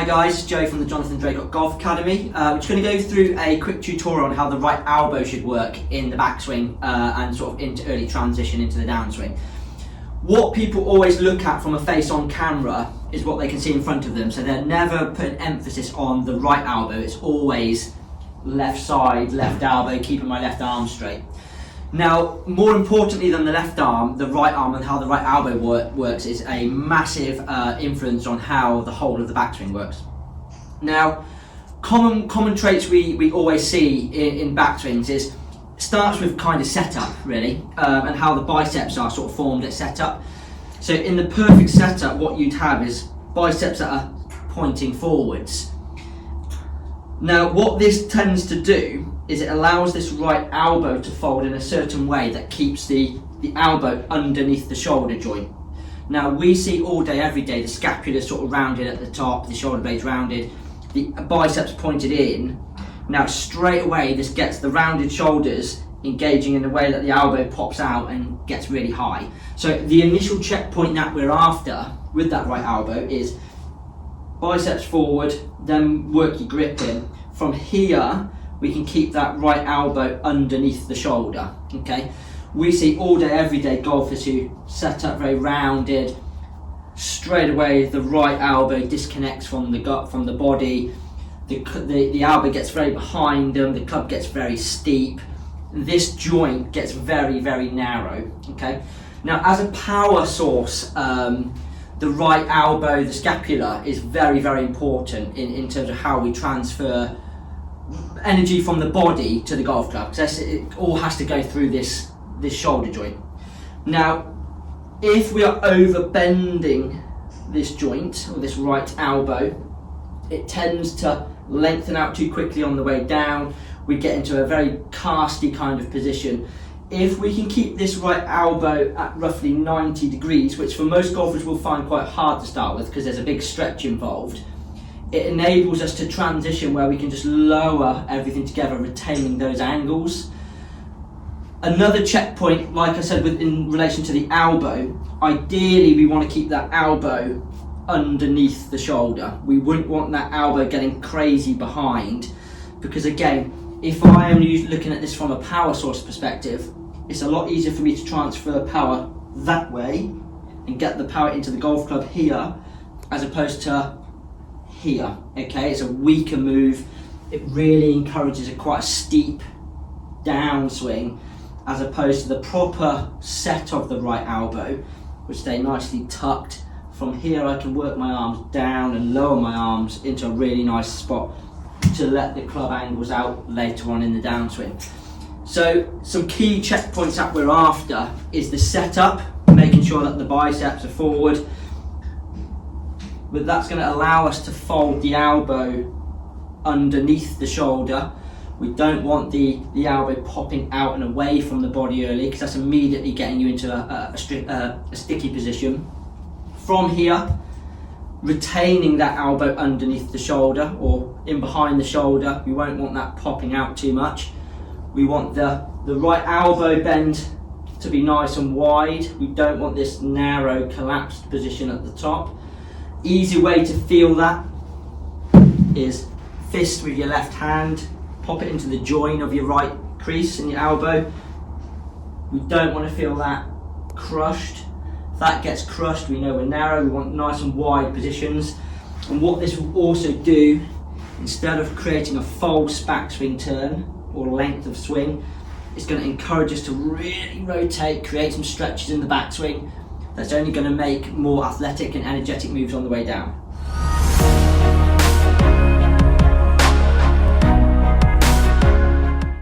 Hi guys, it's Joe from the Jonathan Draycott Golf Academy. We're just going to go through a quick tutorial on how the right elbow should work in the backswing and sort of into early transition into the downswing. What people always look at from a face on camera is what they can see in front of them, so they're never putting emphasis on the right elbow. It's always left side, left elbow, keeping my left arm straight. Now, more importantly than the left arm, the right arm and how the right elbow works is a massive influence on how the whole of the backswing works. Now, common traits we always see in backswings is starts with kind of setup really, and how the biceps are sort of formed at setup. So in the perfect setup, what you'd have is biceps that are pointing forwards. Now, what this tends to do is it allows this right elbow to fold in a certain way that keeps the elbow underneath the shoulder joint. Now, we see all day, every day, the scapula sort of rounded at the top, the shoulder blades rounded, the biceps pointed in. Now, straight away, this gets the rounded shoulders engaging in a way that the elbow pops out and gets really high. So the initial checkpoint that we're after with that right elbow is biceps forward, then work your grip in. From here, we can keep that right elbow underneath the shoulder, okay? We see all day, every day golfers who set up very rounded, straight away the right elbow disconnects from the gut, from the body, the elbow gets very behind them, the club gets very steep, this joint gets very, very narrow, okay? Now, as a power source, the right elbow, the scapula, is very, very important in terms of how we transfer energy from the body to the golf club, because it all has to go through this shoulder joint. Now, if we are over bending this joint or this right elbow, it tends to lengthen out too quickly on the way down. We get into a very casty kind of position. If we can keep this right elbow at roughly 90 degrees, which for most golfers will find quite hard to start with because there's a big stretch involved, it enables us to transition where we can just lower everything together, retaining those angles. Another checkpoint, like I said, in relation to the elbow, ideally we want to keep that elbow underneath the shoulder. We wouldn't want that elbow getting crazy behind, because again, if I am looking at this from a power source perspective, it's a lot easier for me to transfer power that way and get the power into the golf club here, as opposed to here, okay? It's a weaker move. It really encourages quite a steep downswing, as opposed to the proper set of the right elbow, which stay nicely tucked. From here I can work my arms down and lower my arms into a really nice spot to let the club angles out later on in the downswing. So some key checkpoints that we're after is the setup, making sure that the biceps are forward. But that's going to allow us to fold the elbow underneath the shoulder. We don't want the elbow popping out and away from the body early, because that's immediately getting you into a sticky position. From here, retaining that elbow underneath the shoulder or in behind the shoulder. We won't want that popping out too much. We want the right elbow bend to be nice and wide. We don't want this narrow collapsed position at the top. Easy way to feel that is fist with your left hand, pop it into the join of your right crease in your elbow. We don't want to feel that crushed. If that gets crushed, we know we're narrow. We want nice and wide positions. And what this will also do, instead of creating a false backswing turn or length of swing, it's going to encourage us to really rotate, create some stretches in the backswing. That's only going to make more athletic and energetic moves on the way down.